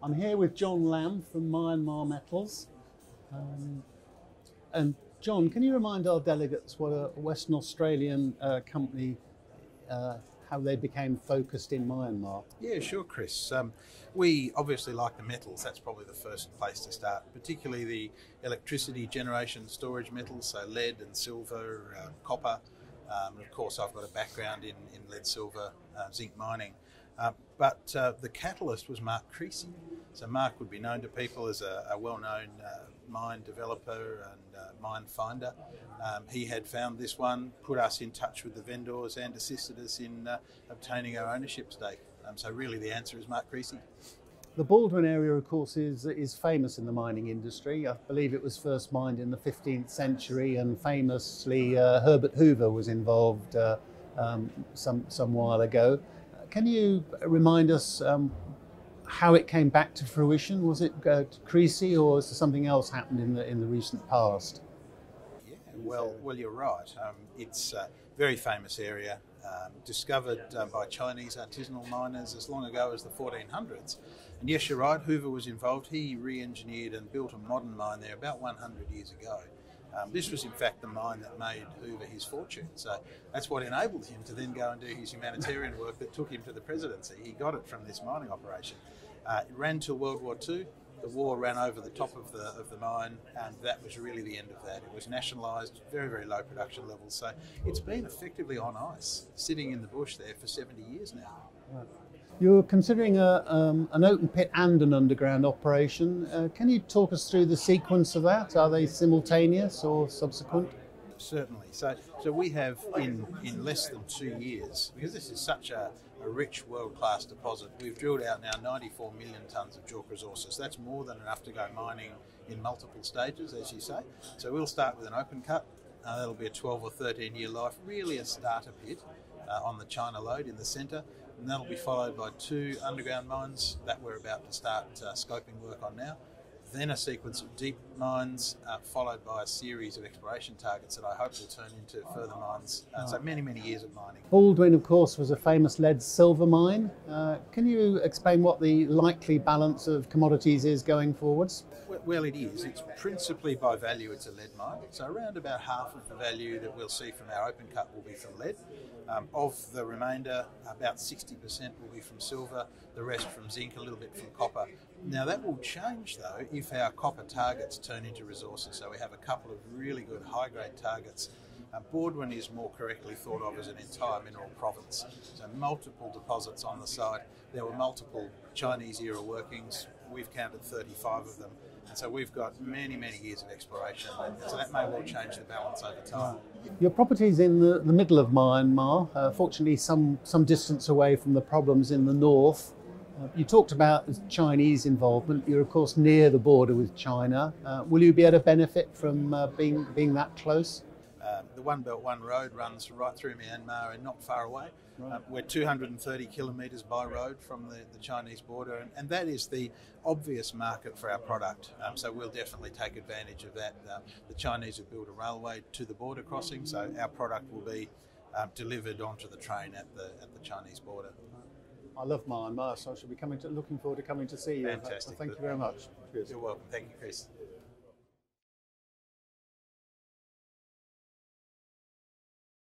I'm here with John Lamb from Myanmar Metals. And John, can you remind our delegates what a Western Australian company, how they became focused in Myanmar? Yeah, sure, Chris. We obviously like the metals. That's probably the first place to start, particularly the electricity generation storage metals, so lead and silver, copper. Of course, I've got a background in lead, silver, zinc mining. But the catalyst was Mark Creasy. So Mark would be known to people as a well-known mine developer and mine finder. He had found this one, put us in touch with the vendors and assisted us in obtaining our ownership stake. So really the answer is Mark Creasy. The Bawdwin area, of course, is famous in the mining industry. I believe it was first mined in the 15th century, and famously Herbert Hoover was involved some while ago. Can you remind us how it came back to fruition? Was it Creasy, or has something else happened in the recent past? Yeah, well, you're right. It's a very famous area, discovered by Chinese artisanal miners as long ago as the 1400s. And yes, you're right, Hoover was involved. He re-engineered and built a modern mine there about 100 years ago. This was in fact the mine that made Hoover his fortune. So that's what enabled him to then go and do his humanitarian work that took him to the presidency. He got it from this mining operation. It ran till World War II. The war ran over the top of the mine, and that was really the end of that. It was nationalised, very, very low production levels. So it's been effectively on ice, sitting in the bush there for 70 years now. Right. You're considering an open pit and an underground operation. Can you talk us through the sequence of that? Are they simultaneous or subsequent? Certainly. So we have in less than 2 years, because this is such a rich world-class deposit, we've drilled out now 94 million tonnes of JORC resources. That's more than enough to go mining in multiple stages, as you say. So we'll start with an open cut. That'll be a 12 or 13 year life, really a starter pit on the China lode in the centre. And that'll be followed by 2 underground mines that we're about to start scoping work on now. Then a sequence of deep mines, followed by a series of exploration targets that I hope will turn into further mines. So many, many years of mining. Bawdwin, of course, was a famous lead-silver mine. Can you explain what the likely balance of commodities is going forwards? Well, it is. It's principally by value, it's a lead mine. So around about half of the value that we'll see from our open cut will be from lead. Of the remainder, about 60% will be from silver, the rest from zinc, a little bit from copper. Now that will change though if our copper targets turn into resources. So we have a couple of really good high-grade targets. Bawdwin is more correctly thought of as an entire mineral province. So multiple deposits on the site. There were multiple Chinese-era workings. We've counted 35 of them. And so we've got many, many years of exploration. And so that may well change the balance over time. Your property's in the middle of Myanmar, fortunately some distance away from the problems in the north. You talked about Chinese involvement. You're of course near the border with China. Will you be able to benefit from being that close? The One Belt One Road runs right through Myanmar and not far away. Right. We're 230 kilometres by road from the Chinese border, and that is the obvious market for our product. So we'll definitely take advantage of that. The Chinese have built a railway to the border crossing, so our product will be delivered onto the train at the Chinese border. I love Myanmar, so I shall be looking forward to coming to see you. Fantastic. Thank you very much. You're welcome. Thank you, Chris.